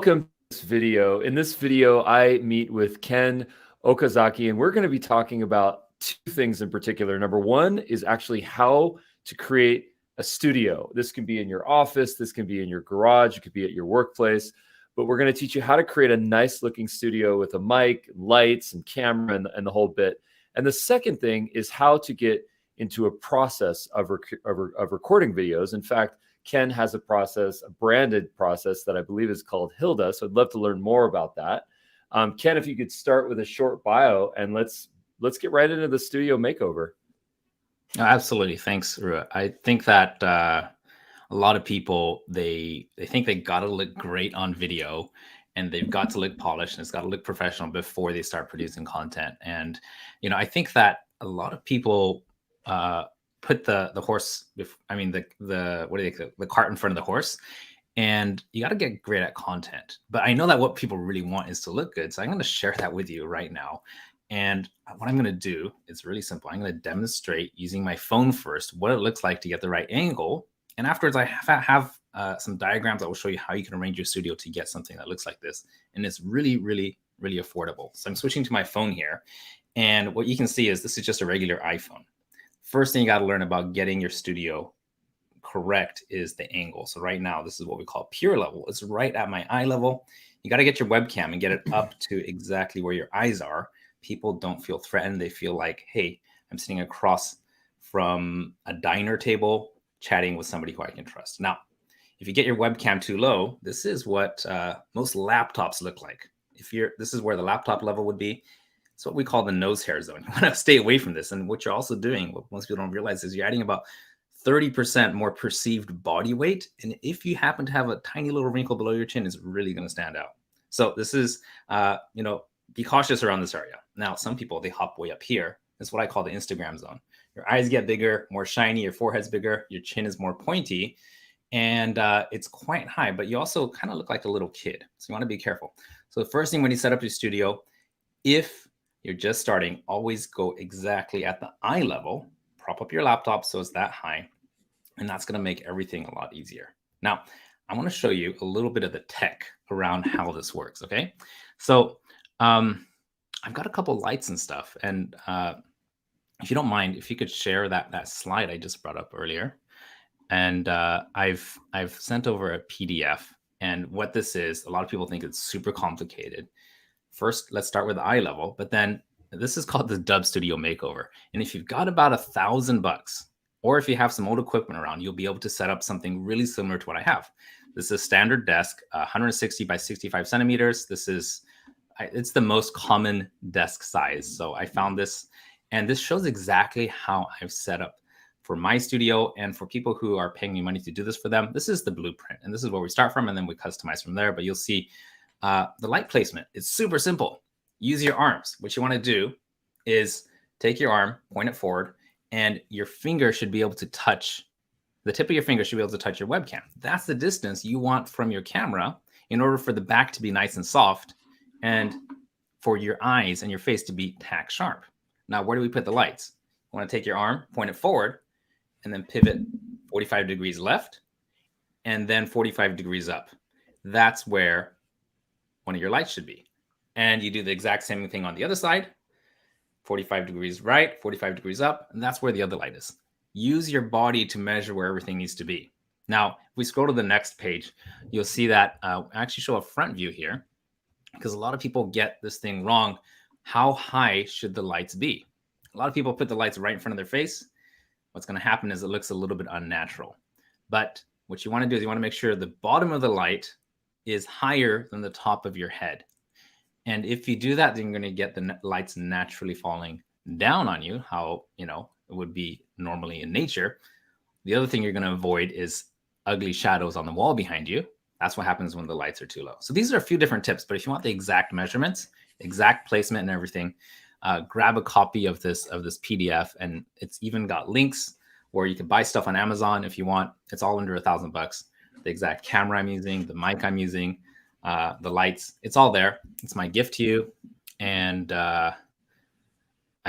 Welcome to this video. In this video, I meet with Kenn Okazaki, and we're going to be talking about two things in particular. Number one is actually how to create a studio. This can be in your office, this can be in your garage, it could be at your workplace, but we're going to teach you how to create a nice looking studio with a mic, lights, and camera, and the whole bit. And the second thing is how to get into a process of recording videos. In fact, Kenn has a process, a branded process that I believe is called Hilda. So I'd love to learn more about that. Kenn, if you could start with a short bio, and let's get right into the studio makeover. Oh, absolutely. Thanks, Rua. I think that a lot of people, they think they got to look great on video and they've got to look polished and it's got to look professional before they start producing content. And, I think that a lot of people put the horse, the cart in front of the horse, and you got to get great at content. But I know that what people really want is to look good. So I'm going to share that with you right now. And what I'm going to do is really simple. I'm going to demonstrate using my phone first what it looks like to get the right angle. And afterwards, I have some diagrams that will show you how you can arrange your studio to get something that looks like this. And it's really, really, really affordable. So I'm switching to my phone here. And what you can see is this is just a regular iPhone. First thing you got to learn about getting your studio correct is the angle. So right now, this is what we call pure level. It's right at my eye level. You got to get your webcam and get it up to exactly where your eyes are. People don't feel threatened. They feel like, hey, I'm sitting across from a diner table chatting with somebody who I can trust. Now, if you get your webcam too low, this is what most laptops look like. This is where the laptop level would be. It's what we call the nose hair zone. You want to stay away from this. And what you're also doing, what most people don't realize, is you're adding about 30% more perceived body weight. And if you happen to have a tiny little wrinkle below your chin, it's really going to stand out. So this is, be cautious around this area. Now, some people, they hop way up here. That's what I call the Instagram zone. Your eyes get bigger, more shiny, your forehead's bigger, your chin is more pointy, and it's quite high, but you also kind of look like a little kid. So you want to be careful. So the first thing when you set up your studio, if you're just starting, always go exactly at the eye level, prop up your laptop so it's that high, and that's going to make everything a lot easier. Now, I want to show you a little bit of the tech around how this works, okay? So I've got a couple lights and stuff, and if you don't mind, if you could share that slide I just brought up earlier. And I've sent over a PDF, and what this is, a lot of people think it's super complicated. First, let's start with the eye level, but then this is called the Dubb Studio Makeover. And if you've got about $1,000, or if you have some old equipment around, you'll be able to set up something really similar to what I have. This is a standard desk, 160 by 65 centimeters. It's the most common desk size. So I found this, and this shows exactly how I've set up for my studio and for people who are paying me money to do this for them. This is the blueprint, and this is where we start from, and then we customize from there. But you'll see the light placement. It's super simple. Use your arms. What you want to do is take your arm, point it forward, and your finger should be able to touch, the tip of your finger should be able to touch your webcam. That's the distance you want from your camera in order for the back to be nice and soft and for your eyes and your face to be tack sharp. Now, where do we put the lights? You want to take your arm, point it forward, and then pivot 45 degrees left, and then 45 degrees up. That's where one of your lights should be. And you do the exact same thing on the other side, 45 degrees right, 45 degrees up, and that's where the other light is. Use your body to measure where everything needs to be. Now, if we scroll to the next page, you'll see that I actually show a front view here, because a lot of people get this thing wrong. How high should the lights be? A lot of people put the lights right in front of their face. What's going to happen is it looks a little bit unnatural. But what you want to do is you want to make sure the bottom of the light is higher than the top of your head. And if you do that, then you're going to get the lights naturally falling down on you, how it would be normally in nature. The other thing you're going to avoid is ugly shadows on the wall behind you. That's what happens when the lights are too low. So these are a few different tips, but if you want the exact measurements, exact placement and everything, grab a copy of this PDF, and it's even got links where you can buy stuff on Amazon if you want. It's all under $1,000. The exact camera I'm using, the mic I'm using, the lights, it's all there. It's my gift to you. And I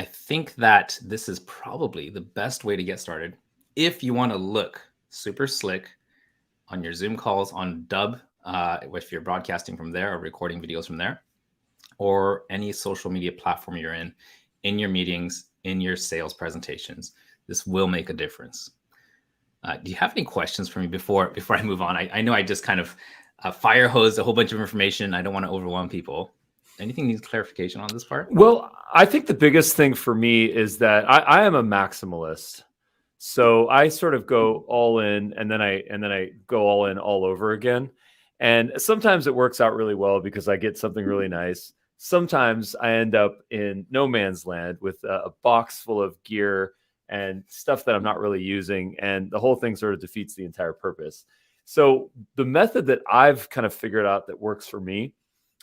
think that this is probably the best way to get started if you want to look super slick on your Zoom calls on Dubb if you're broadcasting from there or recording videos from there, or any social media platform you're in your meetings, in your sales presentations. This will make a difference. Do you have any questions for me before I move on? I know I just kind of fire hosed a whole bunch of information. I don't want to overwhelm people. Anything needs clarification on this part? Well, I think the biggest thing for me is that I am a maximalist. So I sort of go all in, and then I go all in all over again. And sometimes it works out really well because I get something really nice. Sometimes I end up in no man's land with a box full of gear and stuff that I'm not really using, and the whole thing sort of defeats the entire purpose. So the method that I've kind of figured out that works for me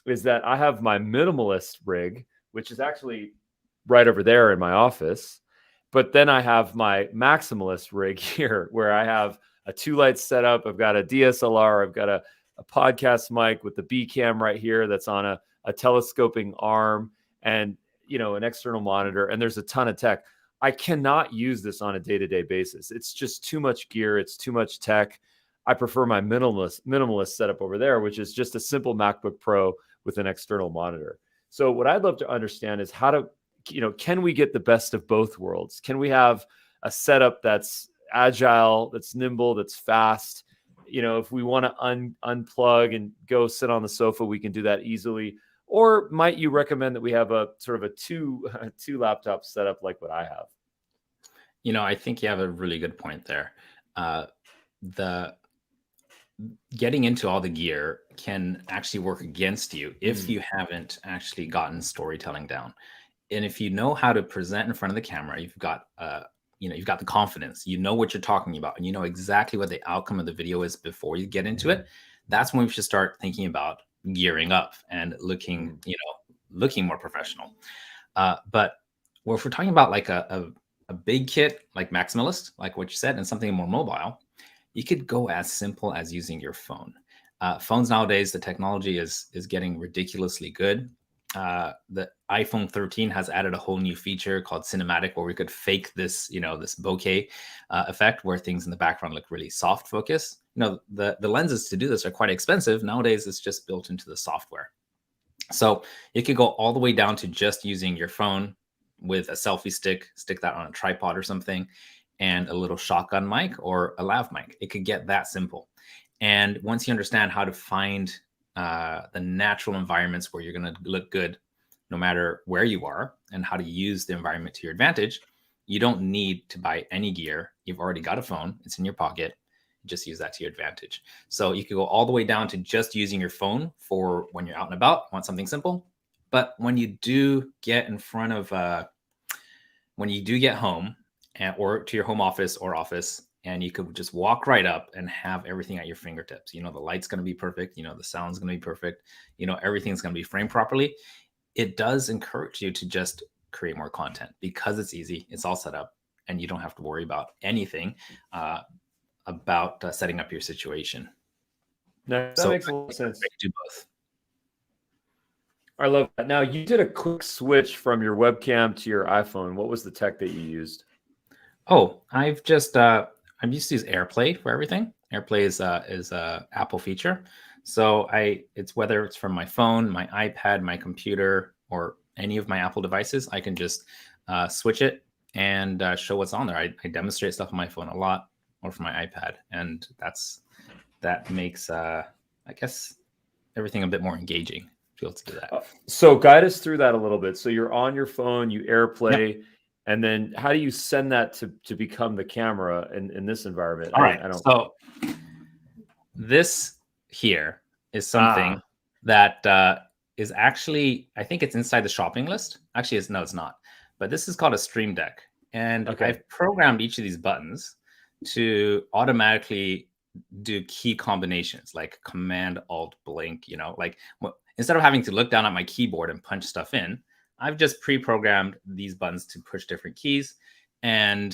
is that I have my minimalist rig, which is actually right over there in my office. But then I have my maximalist rig here where I have a 2 light setup. I've got a DSLR. I've got a podcast mic with the B cam right here that's on a telescoping arm, and an external monitor. And there's a ton of tech. I cannot use this on a day-to-day basis. It's just too much gear. It's too much tech. I prefer my minimalist setup over there, which is just a simple MacBook Pro with an external monitor. So what I'd love to understand is how to, can we get the best of both worlds? Can we have a setup that's agile, that's nimble, that's fast? If we want to unplug and go sit on the sofa, we can do that easily. Or might you recommend that we have a sort of a two laptop setup like what I have? I think you have a really good point there. The getting into all the gear can actually work against you if you haven't actually gotten storytelling down. And if you know how to present in front of the camera, you've got the confidence, what you're talking about, and you know exactly what the outcome of the video is before you get into it. That's when we should start thinking about gearing up and looking more professional. But if we're talking about like a big kit, like maximalist, like what you said, and something more mobile, you could go as simple as using your phone. Phones nowadays, the technology is getting ridiculously good. The iPhone 13 has added a whole new feature called cinematic, where we could fake this, this bokeh effect where things in the background look really soft focus. The lenses to do this are quite expensive. Nowadays, it's just built into the software. So you could go all the way down to just using your phone with a selfie stick that on a tripod or something, and a little shotgun mic or a lav mic. It could get that simple. And once you understand how to find the natural environments where you're going to look good, no matter where you are, and how to use the environment to your advantage, you don't need to buy any gear. You've already got a phone. It's in your pocket. Just use that to your advantage. So you could go all the way down to just using your phone for when you're out and about, want something simple. But when you do get when you do get home, or to your home office or office, and you could just walk right up and have everything at your fingertips. The light's going to be perfect. The sound's going to be perfect. Everything's going to be framed properly. It does encourage you to just create more content because it's easy. It's all set up, and you don't have to worry about anything about setting up your situation. No, that makes a lot of sense. Do both. I love that. Now, you did a quick switch from your webcam to your iPhone. What was the tech that you used? Oh, I've just I'm used to use AirPlay for everything. AirPlay is a Apple feature. So it's whether it's from my phone, my iPad, my computer, or any of my Apple devices, I can just switch it and show what's on there. I demonstrate stuff on my phone a lot, or from my iPad, and that makes I guess everything a bit more engaging to be able to do that. So guide us through that a little bit. So you're on your phone, you AirPlay. Yep. And then how do you send that to become the camera in this environment? All right. So this here is something that is actually, I think it's inside the shopping list. Actually, it's not. But this is called a Stream Deck. And I've programmed each of these buttons to automatically do key combinations like Command Alt Blink, instead of having to look down at my keyboard and punch stuff in, I've just pre-programmed these buttons to push different keys. And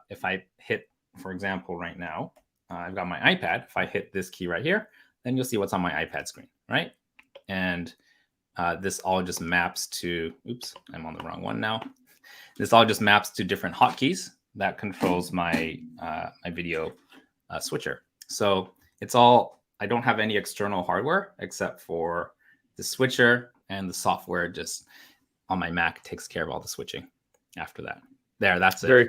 if I hit, for example, right now, I've got my iPad. If I hit this key right here, then you'll see what's on my iPad screen, right? And this all just maps to, oops, I'm on the wrong one now. This all just maps to different hotkeys that controls my my video switcher. So it's all I don't have any external hardware except for the switcher, and the software just on my Mac takes care of all the switching after that. That's it. Very,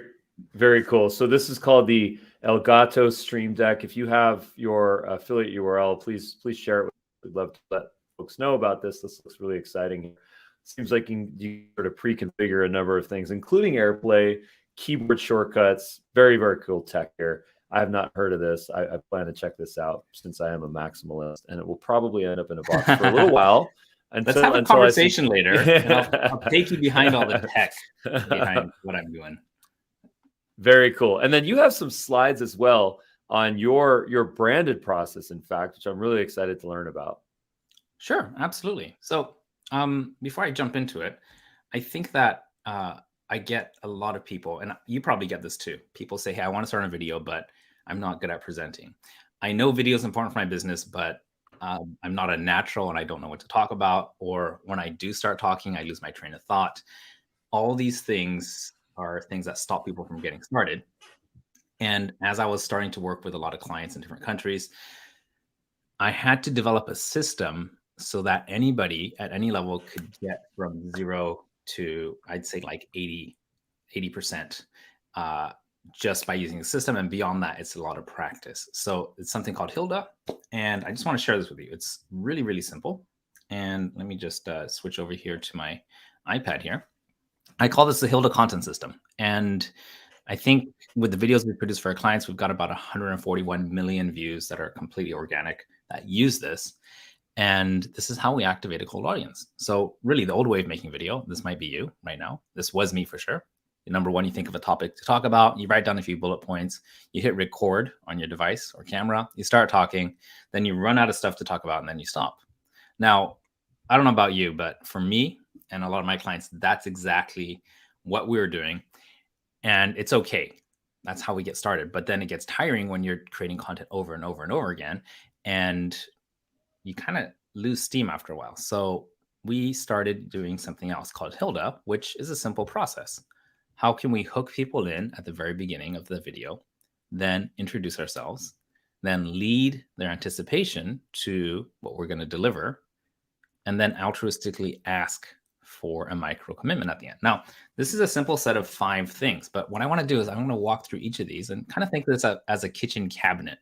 very cool. So this is called the Elgato Stream Deck. If you have your affiliate URL, please share it. We'd love to let folks know about this. This looks really exciting. Seems like you sort of pre-configure a number of things, including AirPlay, keyboard shortcuts. Very, very cool tech here. I have not heard of this. I plan to check this out since I am a maximalist, and it will probably end up in a box for a little while. Let's have a conversation later, and I'll take you behind all the tech behind what I'm doing. Very cool. And then you have some slides as well on your branded process, in fact, which I'm really excited to learn about. Sure, absolutely. So before I jump into it, I think that I get a lot of people, and you probably get this too. People say, hey, I want to start a video, but I'm not good at presenting. I know video is important for my business, but I'm not a natural and I don't know what to talk about. Or when I do start talking, I lose my train of thought. All these things are things that stop people from getting started. And as I was starting to work with a lot of clients in different countries, I had to develop a system so that anybody at any level could get from 0 to, I'd say, like 80% just by using the system. And beyond that, it's a lot of practice. So it's something called Hilda. And I just want to share this with you. It's really, really simple. And let me just switch over here to my iPad here. I call this the Hilda content system. And I think with the videos we produce for our clients, we've got about 141 million views that are completely organic that use this. And this is how we activate a cold audience. So really the old way of making video, this might be you right now. This was me for sure. Number one, you think of a topic to talk about, you write down a few bullet points, you hit record on your device or camera, you start talking, then you run out of stuff to talk about and then you stop. Now, I don't know about you, but for me and a lot of my clients, that's exactly what we were doing. And it's okay. That's how we get started. But then it gets tiring when you're creating content over and over and over again. And you kind of lose steam after a while. So we started doing something else called Hilda, which is a simple process. How can we hook people in at the very beginning of the video, then introduce ourselves, then lead their anticipation to what we're going to deliver, and then altruistically ask for a micro commitment at the end. Now, this is a simple set of 5 things, but what I want to do is I'm going to walk through each of these and kind of think of this as a kitchen cabinet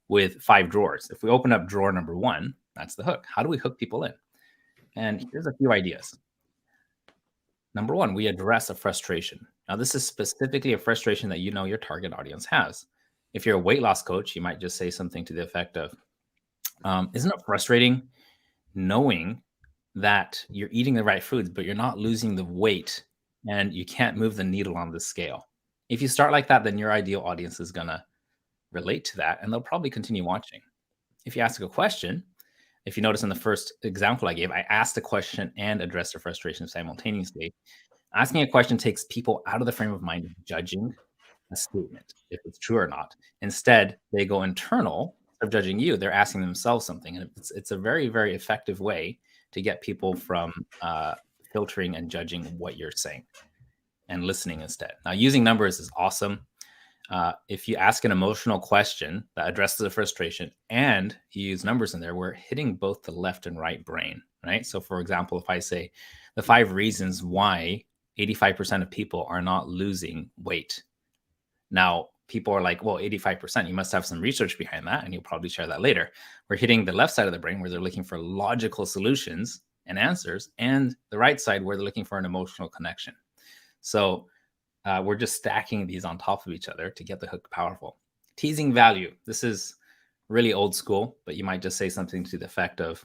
with 5 drawers. If we open up drawer number 1, that's the hook. How do we hook people in? And here's a few ideas. Number 1, we address a frustration. Now, this is specifically a frustration that you know your target audience has. If you're a weight loss coach, you might just say something to the effect of, isn't it frustrating knowing that you're eating the right foods, but you're not losing the weight and you can't move the needle on the scale? If you start like that, then your ideal audience is going to relate to that and they'll probably continue watching. If you ask a question, if you notice in the first example I gave, I asked a question and addressed the frustration simultaneously. Asking a question takes people out of the frame of mind of judging a statement, if it's true or not. Instead, they go internal of judging you. They're asking themselves something. And it's a very, very effective way to get people from filtering and judging what you're saying and listening instead. Now, using numbers is awesome. If you ask an emotional question that addresses the frustration and you use numbers in there, we're hitting both the left and right brain, right? So for example, if I say the 5 reasons why 85% of people are not losing weight. Now, people are like, well, 85%, you must have some research behind that. And you'll probably share that later. We're hitting the left side of the brain where they're looking for logical solutions and answers, and the right side where they're looking for an emotional connection. So we're just stacking these on top of each other to get the hook powerful. Teasing value. This is really old school, but you might just say something to the effect of,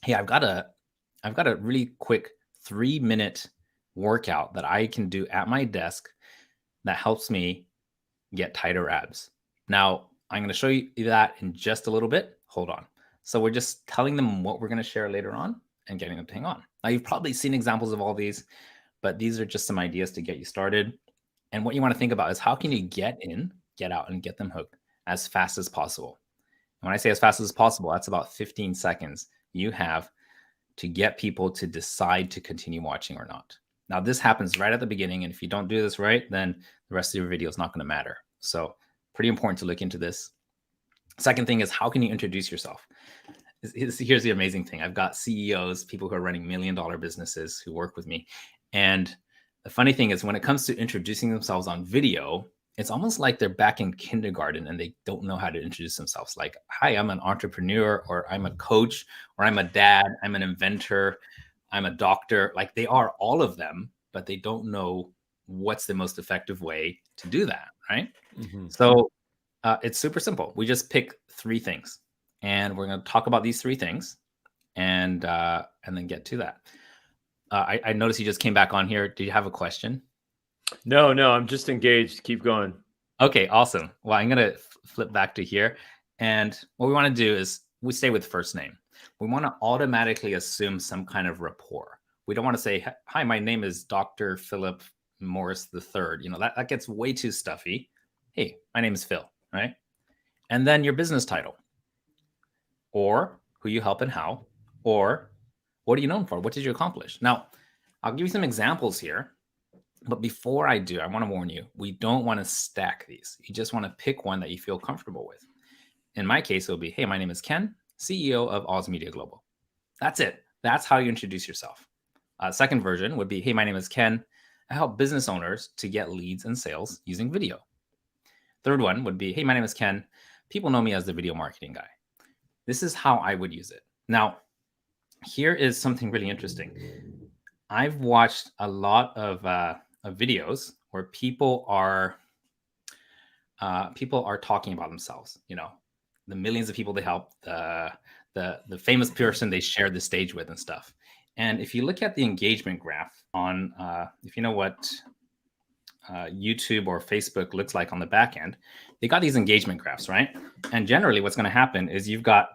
hey, I've got a really quick 3-minute workout that I can do at my desk that helps me get tighter abs. Now, I'm going to show you that in just a little bit. Hold on. So we're just telling them what we're going to share later on and getting them to hang on. Now, you've probably seen examples of all these, but these are just some ideas to get you started. And what you want to think about is how can you get in, get out, and get them hooked as fast as possible. And when I say as fast as possible, that's about 15 seconds you have to get people to decide to continue watching or not. Now, this happens right at the beginning. And if you don't do this right, then the rest of your video is not going to matter. So pretty important to look into this. Second thing is, how can you introduce yourself? Here's the amazing thing. I've got CEOs, people who are running $1 million businesses who work with me. And the funny thing is, when it comes to introducing themselves on video, it's almost like they're back in kindergarten and they don't know how to introduce themselves. Like, hi, I'm an entrepreneur, or I'm a coach, or I'm a dad, I'm an inventor, I'm a doctor. Like, they are all of them, but they don't know what's the most effective way to do that, right? So it's super simple. We just pick 3 things, and we're going to talk about these 3 things, and then get to that. I noticed you just came back on here. Do you have a question? No, I'm just engaged. Keep going. Okay, awesome. Well, I'm going to flip back to here. And what we want to do is we stay with first name. We want to automatically assume some kind of rapport. We don't want to say, hi, my name is Dr. Philip Morris III. You know, that gets way too stuffy. Hey, my name is Phil, right? And then your business title, or who you help and how, or what are you known for? What did you accomplish? Now, I'll give you some examples here. But before I do, I want to warn you, we don't want to stack these. You just want to pick one that you feel comfortable with. In my case, it'll be, hey, my name is Ken, CEO of Oz Media Global. That's it. That's how you introduce yourself. Second version would be, hey, my name is Ken. I help business owners to get leads and sales using video. Third one would be, hey, my name is Ken. People know me as the video marketing guy. This is how I would use it. Now, here is something really interesting. I've watched a lot of videos where people are talking about themselves. You know, the millions of people they help, the famous person they shared the stage with and stuff. And if you look at the engagement graph on, if you know what YouTube or Facebook looks like on the back end, they got these engagement graphs, right? And generally, what's going to happen is you've got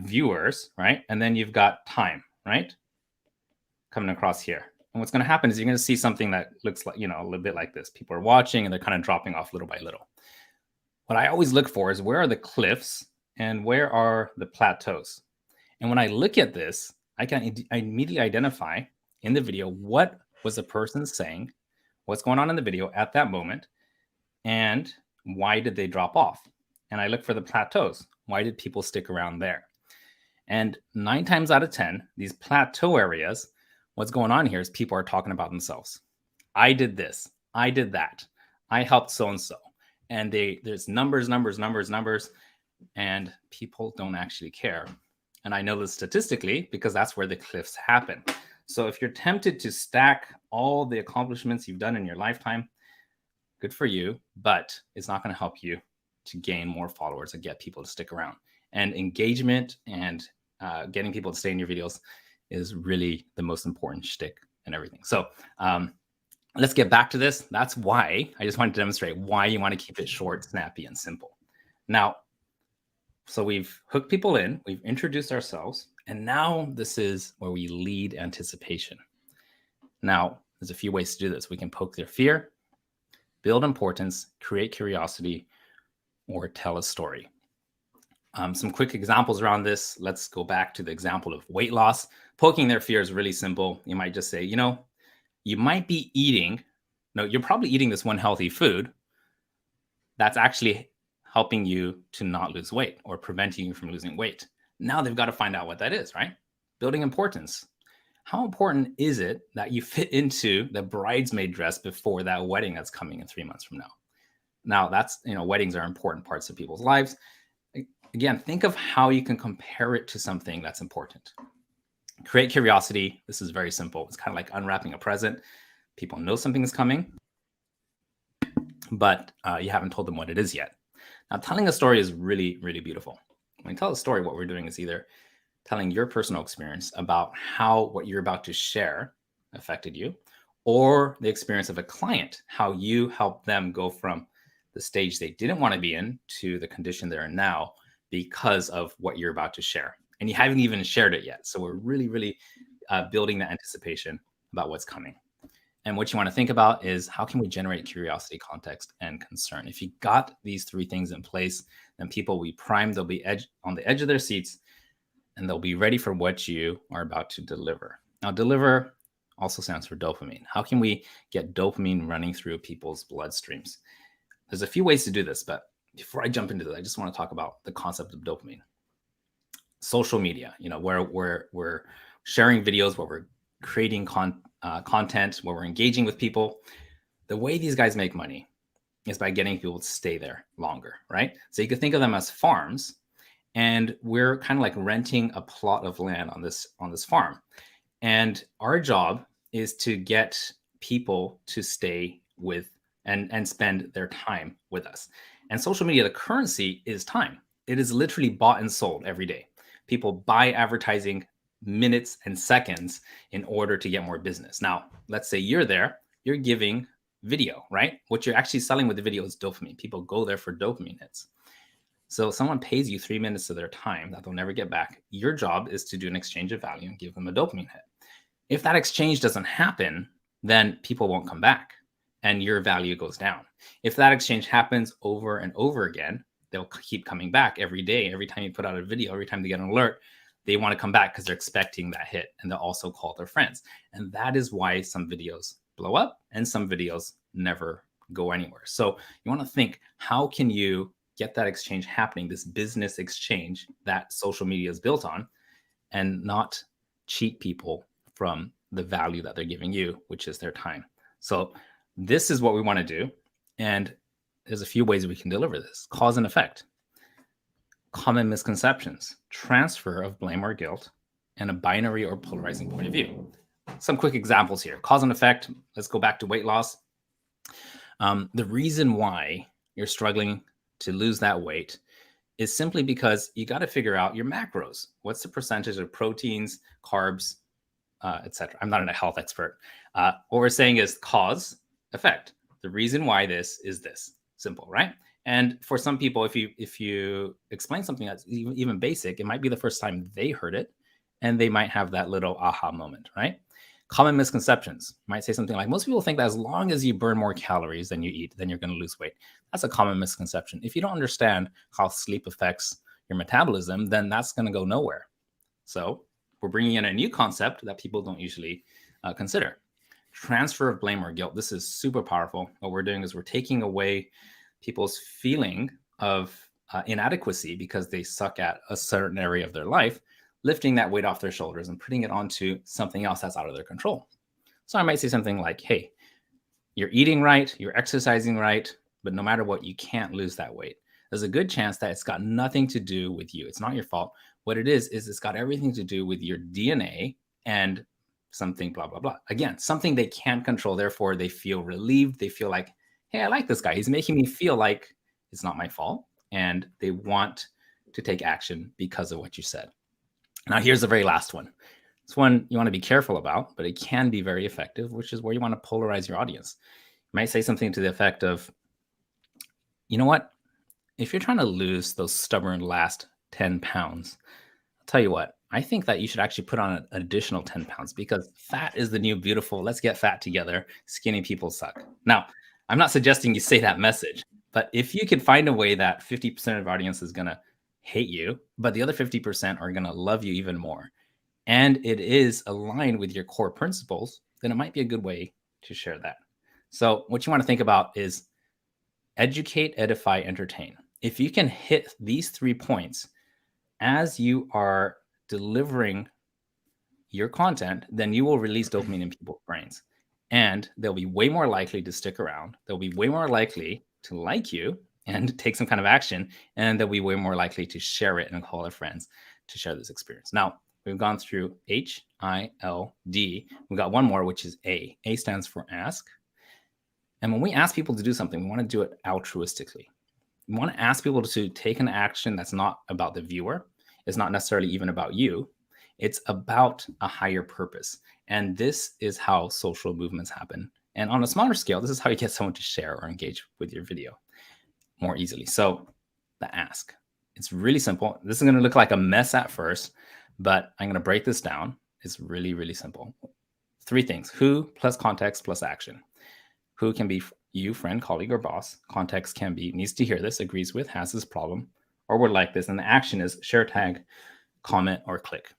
viewers, right, and then you've got time, right, coming across here. And what's going to happen is you're going to see something that looks like, you know, a little bit like this. People are watching and they're kind of dropping off little by little. What I always look for is, where are the cliffs and where are the plateaus? And when I look at this, I immediately identify in the video what was the person saying, what's going on in the video at that moment, and why did they drop off? And I look for the plateaus. Why did people stick around there? And 9 times out of 10, these plateau areas, what's going on here is people are talking about themselves. I did this. I did that. I helped so-and-so. And there's numbers, and people don't actually care. And I know this statistically because that's where the cliffs happen. So if you're tempted to stack all the accomplishments you've done in your lifetime, good for you, but it's not going to help you to gain more followers and get people to stick around. And engagement and getting people to stay in your videos is really the most important shtick and everything. So let's get back to this. That's why I just wanted to demonstrate why you want to keep it short, snappy, and simple. Now, so we've hooked people in, we've introduced ourselves, and now this is where we lead anticipation. Now, there's a few ways to do this. We can poke their fear, build importance, create curiosity, or tell a story. Some quick examples around this. Let's go back to the example of weight loss. Poking their fear is really simple. You might just say, you know, you might be you're probably eating this one healthy food that's actually helping you to not lose weight or preventing you from losing weight. Now they've got to find out what that is, right? Building importance. How important is it that you fit into the bridesmaid dress before that wedding that's coming in 3 months from now? Now that's, you know, weddings are important parts of people's lives. Again, think of how you can compare it to something that's important. Create curiosity. This is very simple. It's kind of like unwrapping a present. People know something is coming, but you haven't told them what it is yet. Now, telling a story is really, really beautiful. When you tell a story, what we're doing is either telling your personal experience about how what you're about to share affected you, or the experience of a client, how you helped them go from the stage they didn't want to be in to the condition they're in now because of what you're about to share. And you haven't even shared it yet. So we're really, really building the anticipation about what's coming. And what you want to think about is, how can we generate curiosity, context, and concern? If you got these 3 things in place, then people will be primed, they'll be on the edge of their seats, and they'll be ready for what you are about to deliver. Now, deliver also stands for dopamine. How can we get dopamine running through people's bloodstreams? There's a few ways to do this, but before I jump into this, I just want to talk about the concept of dopamine. Social media, where we're sharing videos, where we're creating content, where we're engaging with people. The way these guys make money is by getting people to stay there longer, right? So you could think of them as farms, and we're kind of like renting a plot of land on this farm. And our job is to get people to stay with and spend their time with us. And social media, the currency is time. It is literally bought and sold every day. People buy advertising minutes and seconds in order to get more business. Now, let's say you're there, you're giving video, right? What you're actually selling with the video is dopamine. People go there for dopamine hits. So someone pays you 3 minutes of their time that they'll never get back. Your job is to do an exchange of value and give them a dopamine hit. If that exchange doesn't happen, then people won't come back and your value goes down. If that exchange happens over and over again, they'll keep coming back every day. Every time you put out a video, every time they get an alert, they want to come back because they're expecting that hit, and they'll also call their friends. And that is why some videos blow up and some videos never go anywhere. So you want to think, how can you get that exchange happening, this business exchange that social media is built on, and not cheat people from the value that they're giving you, which is their time. So this is what we want to do. And there's a few ways we can deliver this. Cause and effect, common misconceptions, transfer of blame or guilt, and a binary or polarizing point of view. Some quick examples here. Cause and effect. Let's go back to weight loss. The reason why you're struggling to lose that weight is simply because you got to figure out your macros. What's the percentage of proteins, carbs, etc. I'm not a health expert. What we're saying is cause, effect. The reason why this is this. Simple, right? And for some people, if you explain something that's even basic, it might be the first time they heard it, and they might have that little aha moment, right? Common misconceptions. You might say something like, most people think that as long as you burn more calories than you eat, then you're going to lose weight. That's a common misconception. If you don't understand how sleep affects your metabolism, then that's going to go nowhere. So we're bringing in a new concept that people don't usually consider. Transfer of blame or guilt. This is super powerful. What we're doing is we're taking away people's feeling of inadequacy because they suck at a certain area of their life, lifting that weight off their shoulders and putting it onto something else that's out of their control. So I might say something like, hey, you're eating right, you're exercising right, but no matter what, you can't lose that weight. There's a good chance that it's got nothing to do with you. It's not your fault. What it is it's got everything to do with your DNA and something blah, blah, blah. Again, something they can't control. Therefore, they feel relieved. They feel like, hey, I like this guy. He's making me feel like it's not my fault. And they want to take action because of what you said. Now, here's the very last one. This one you want to be careful about, but it can be very effective, which is where you want to polarize your audience. You might say something to the effect of, you know what? If you're trying to lose those stubborn last 10 pounds, I'll tell you what, I think that you should actually put on an additional 10 pounds because fat is the new beautiful. Let's get fat together. Skinny people suck. Now, I'm not suggesting you say that message, but if you can find a way that 50% of the audience is going to hate you, but the other 50% are going to love you even more, and it is aligned with your core principles, then it might be a good way to share that. So what you want to think about is educate, edify, entertain. If you can hit these 3 points as you are delivering your content, then you will release dopamine in people's brains. And they'll be way more likely to stick around. They'll be way more likely to like you and take some kind of action. And they'll be way more likely to share it and call their friends to share this experience. Now, we've gone through H-I-L-D. We've got one more, which is A. A stands for ask. And when we ask people to do something, we want to do it altruistically. We want to ask people to take an action that's not about the viewer. It's not necessarily even about you. It's about a higher purpose. And this is how social movements happen. And on a smaller scale, this is how you get someone to share or engage with your video more easily. So the ask, it's really simple. This is going to look like a mess at first, but I'm going to break this down. It's really, really simple. 3 things: who plus context plus action. Who can be you, friend, colleague, or boss. Context can be needs to hear this, agrees with, has this problem, or would like this. And the action is share, tag, comment, or click.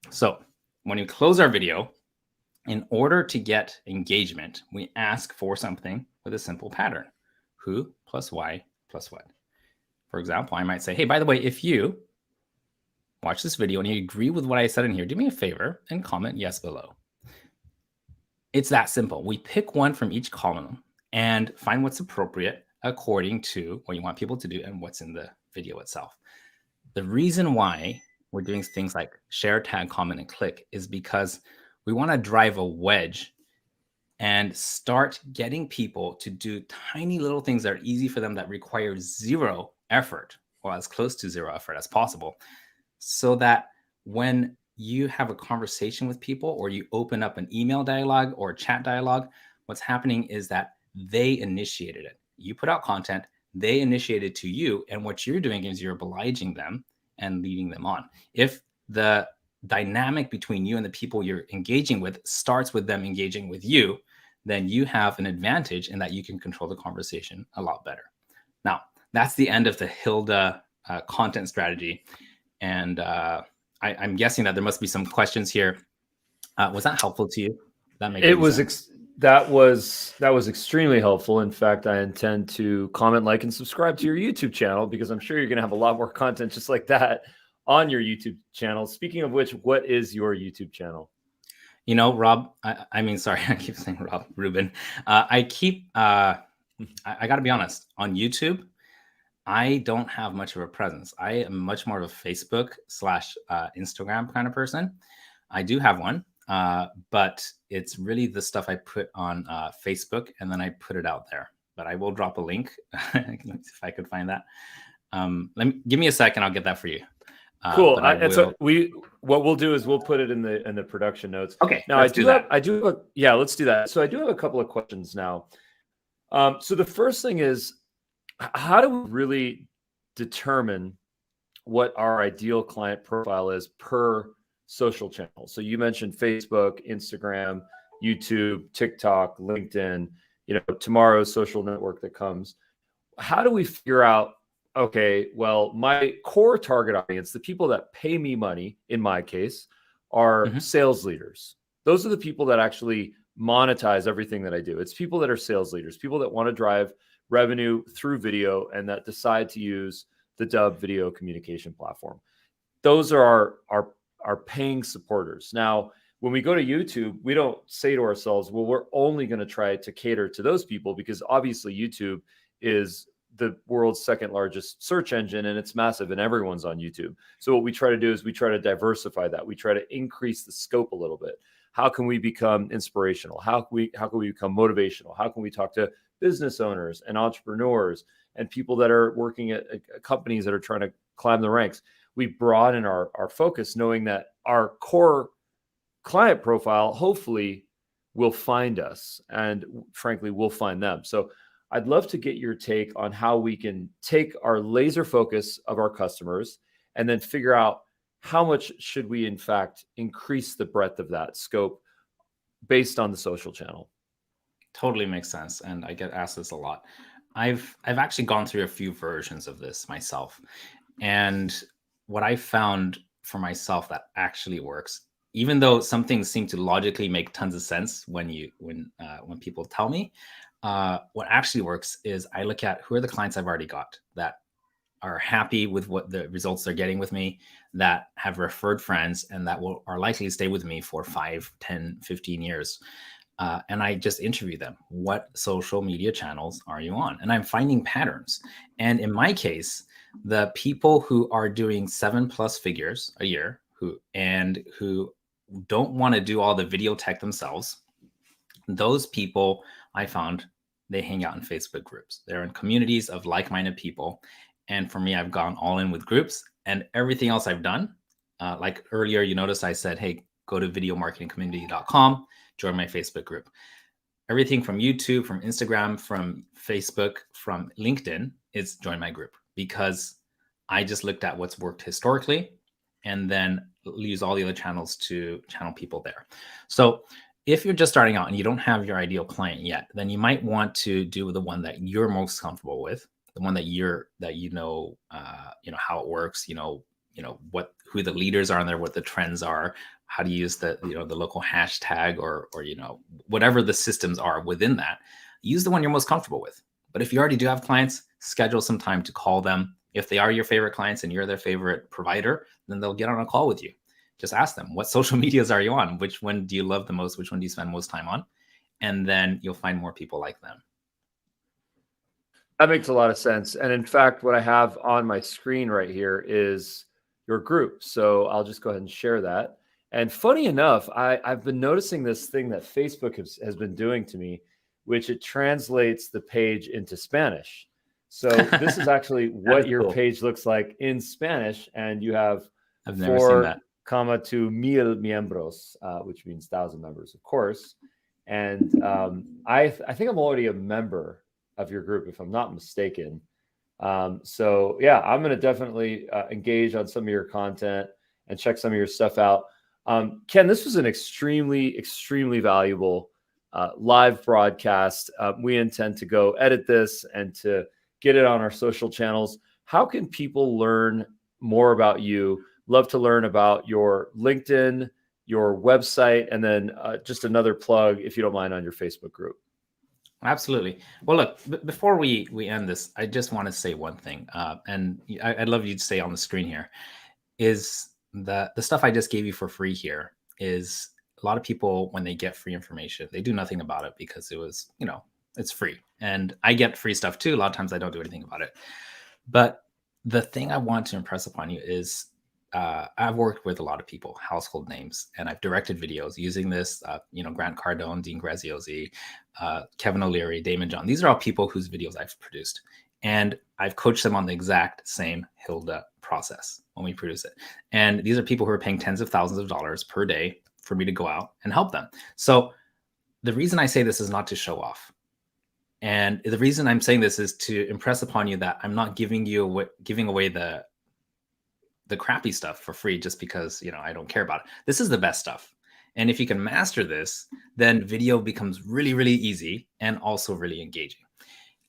So when you close our video, in order to get engagement, we ask for something with a simple pattern. Who plus why plus what. For example, I might say, hey, by the way, if you watch this video and you agree with what I said in here, do me a favor and comment yes below. It's that simple. We pick one from each column and find what's appropriate according to what you want people to do and what's in the video itself. The reason why we're doing things like share, tag, comment, and click is because we want to drive a wedge and start getting people to do tiny little things that are easy for them, that require zero effort, or as close to zero effort as possible, so that when you have a conversation with people or you open up an email dialogue or a chat dialogue, what's happening is that they initiated it. You put out content, they initiated to you, and what you're doing is you're obliging them and leading them on. If the dynamic between you and the people you're engaging with starts with them engaging with you, then you have an advantage in that you can control the conversation a lot better. Now, that's the end of the Hilda content strategy. And I'm guessing that there must be some questions here. Was that helpful to you? That made sense? That was extremely helpful. In fact, I intend to comment, like, and subscribe to your YouTube channel, because I'm sure you're going to have a lot more content just like that on your YouTube channel. Speaking of which, what is your YouTube channel? You know, Rob, I mean, sorry, I keep saying Rob, Ruben. I got to be honest, on YouTube, I don't have much of a presence. I am much more of a Facebook / Instagram kind of person. I do have one, but it's really the stuff I put on Facebook, and then I put it out there. But I will drop a link if I could find that. Give me a second. I'll get that for you. Cool. What we'll do is we'll put it in the production notes. Okay. Now let's do that. So I do have a couple of questions now. So the first thing is, how do we really determine what our ideal client profile is per social channel? So you mentioned Facebook, Instagram, YouTube, TikTok, LinkedIn, tomorrow's social network that comes. How do we figure out, okay, well, my core target audience, the people that pay me money, in my case, are sales leaders. Those are the people that actually monetize everything that I do. It's people that are sales leaders, people that want to drive revenue through video and that decide to use the Dubb video communication platform. Those are our paying supporters. Now, when we go to YouTube, we don't say to ourselves, well, we're only going to try to cater to those people, because obviously YouTube is the world's second largest search engine, and it's massive, and everyone's on YouTube. So what we try to do is we try to diversify that. We try to increase the scope a little bit. How can we become inspirational? How can we become motivational? How can we talk to business owners and entrepreneurs and people that are working at companies that are trying to climb the ranks? We broaden our focus, knowing that our core client profile hopefully will find us, and frankly, we'll find them. So I'd love to get your take on how we can take our laser focus of our customers and then figure out how much should we, in fact, increase the breadth of that scope based on the social channel. Totally makes sense. And I get asked this a lot. I've actually gone through a few versions of this myself. And what I found for myself that actually works, even though some things seem to logically make tons of sense when people tell me, what actually works is I look at who are the clients I've already got that are happy with what the results they're getting with me, that have referred friends, and that are likely to stay with me for 5, 10, 15 years. And I just interview them. What social media channels are you on? And I'm finding patterns. And in my case, the people who are doing 7+ figures a year who don't want to do all the video tech themselves, those people I found, they hang out in Facebook groups. They're in communities of like-minded people. And for me, I've gone all in with groups, and everything else I've done, like earlier, you noticed I said, hey, go to videomarketingcommunity.com, join my Facebook group. Everything from YouTube, from Instagram, from Facebook, from LinkedIn is join my group, because I just looked at what's worked historically and then use all the other channels to channel people there. So if you're just starting out and you don't have your ideal client yet, then you might want to do the one that you're most comfortable with, the one that you know how it works, who the leaders are in there, what the trends are, how to use the local hashtag or whatever the systems are within that. Use the one you're most comfortable with. But if you already do have clients, schedule some time to call them, If they are your favorite clients and you're their favorite provider, then they'll get on a call with you. Just ask them, what social medias are you on? Which one do you love the most? Which one do you spend most time on? And then you'll find more people like them. That makes a lot of sense. And in fact, what I have on my screen right here is your group. So I'll just go ahead and share that. And funny enough, I've been noticing this thing that Facebook has been doing to me, which it translates the page into Spanish. So this is actually what your page looks like in Spanish. And you have I've never seen that. 4,000 miembros, which means 1,000 members, of course. And I think I'm already a member of your group, if I'm not mistaken. So yeah, I'm going to definitely engage on some of your content and check some of your stuff out. Kenn, this was an extremely, extremely valuable live broadcast. We intend to go edit this and to get it on our social channels. How can people learn more about you? Love to learn about your LinkedIn, your website, and then just another plug, if you don't mind, on your Facebook group. Absolutely. Well, look, before we end this, I just want to say one thing, and I'd love you to say on the screen here, is the stuff I just gave you for free here is a lot of people, when they get free information, they do nothing about it because it was, it's free. And I get free stuff too. A lot of times I don't do anything about it. But the thing I want to impress upon you is I've worked with a lot of people, household names, and I've directed videos using this, Grant Cardone, Dean Graziosi, Kevin O'Leary, Damon John. These are all people whose videos I've produced. And I've coached them on the exact same Hilda process when we produce it. And these are people who are paying tens of thousands of dollars per day for me to go out and help them. So the reason I say this is not to show off. And the reason I'm saying this is to impress upon you that I'm not giving away the crappy stuff for free just because, I don't care about it. This is the best stuff. And if you can master this, then video becomes really, really easy and also really engaging.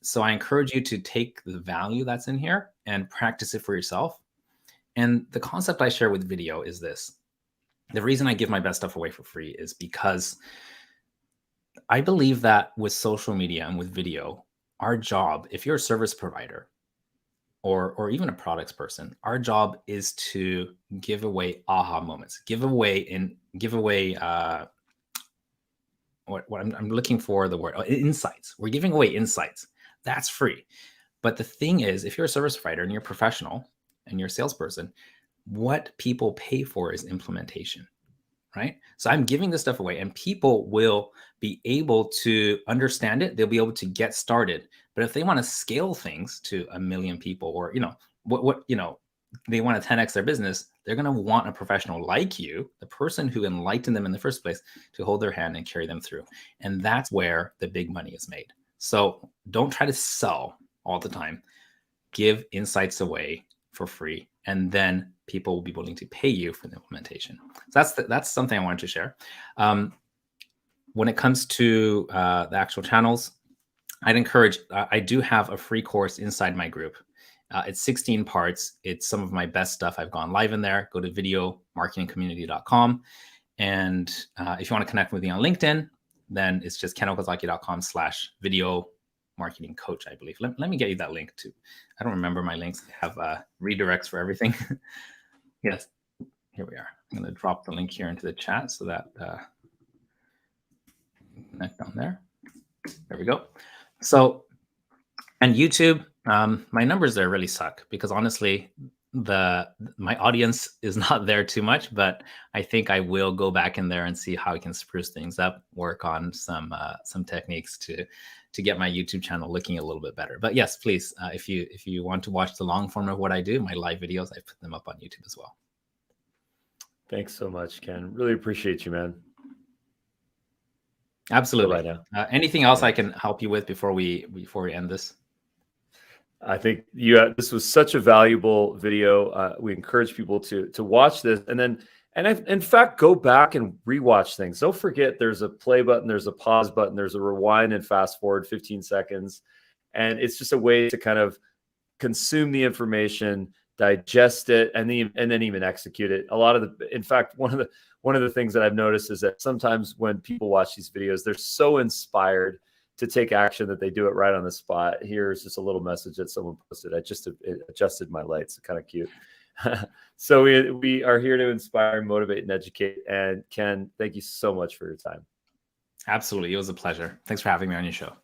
So I encourage you to take the value that's in here and practice it for yourself. And the concept I share with video is this. The reason I give my best stuff away for free is because I believe that with social media and with video, our job, if you're a service provider or even a products person, our job is to give away aha moments, give away what I'm looking for, the word insights. We're giving away insights. That's free. But the thing is, if you're a service provider and you're a professional and you're a salesperson, what people pay for is implementation, right? So I'm giving this stuff away and people will be able to understand it. They'll be able to get started. But if they want to scale things to 1 million people or, they want to 10x their business, they're going to want a professional like you, the person who enlightened them in the first place, to hold their hand and carry them through. And that's where the big money is made. So don't try to sell all the time. Give insights away for free, and then people will be willing to pay you for the implementation. So that's something I wanted to share. When it comes to the actual channels, I'd encourage, I do have a free course inside my group. It's 16 parts. It's some of my best stuff. I've gone live in there. Go to videomarketingcommunity.com. And if you want to connect with me on LinkedIn, then it's just kennokazaki.com/video marketing coach, I believe. Let me get you that link too. I don't remember my links. I have redirects for everything. Yes, here we are. I'm going to drop the link here into the chat so that connect down there. There we go. So, and YouTube, my numbers there really suck because honestly, my audience is not there too much, but I think I will go back in there and see how I can spruce things up, work on some techniques to get my YouTube channel looking a little bit better. But yes, please, if you want to watch the long form of what I do, my live videos, I put them up on YouTube as well. Thanks so much, Kenn. Really appreciate you, man. Absolutely. Anything else I can help you with before we end this? I think this was such a valuable video. We encourage people to watch this and in fact, go back and rewatch things. Don't forget there's a play button, there's a pause button, there's a rewind and fast forward 15 seconds. And it's just a way to kind of consume the information, digest it, and then even execute it. In fact, one of the things that I've noticed is that sometimes when people watch these videos, they're so inspired to take action, that they do it right on the spot. Here's just a little message that someone posted. I just adjusted my lights. Kind of cute. So we are here to inspire, motivate, and educate. And Kenn, thank you so much for your time. Absolutely. It was a pleasure. Thanks for having me on your show.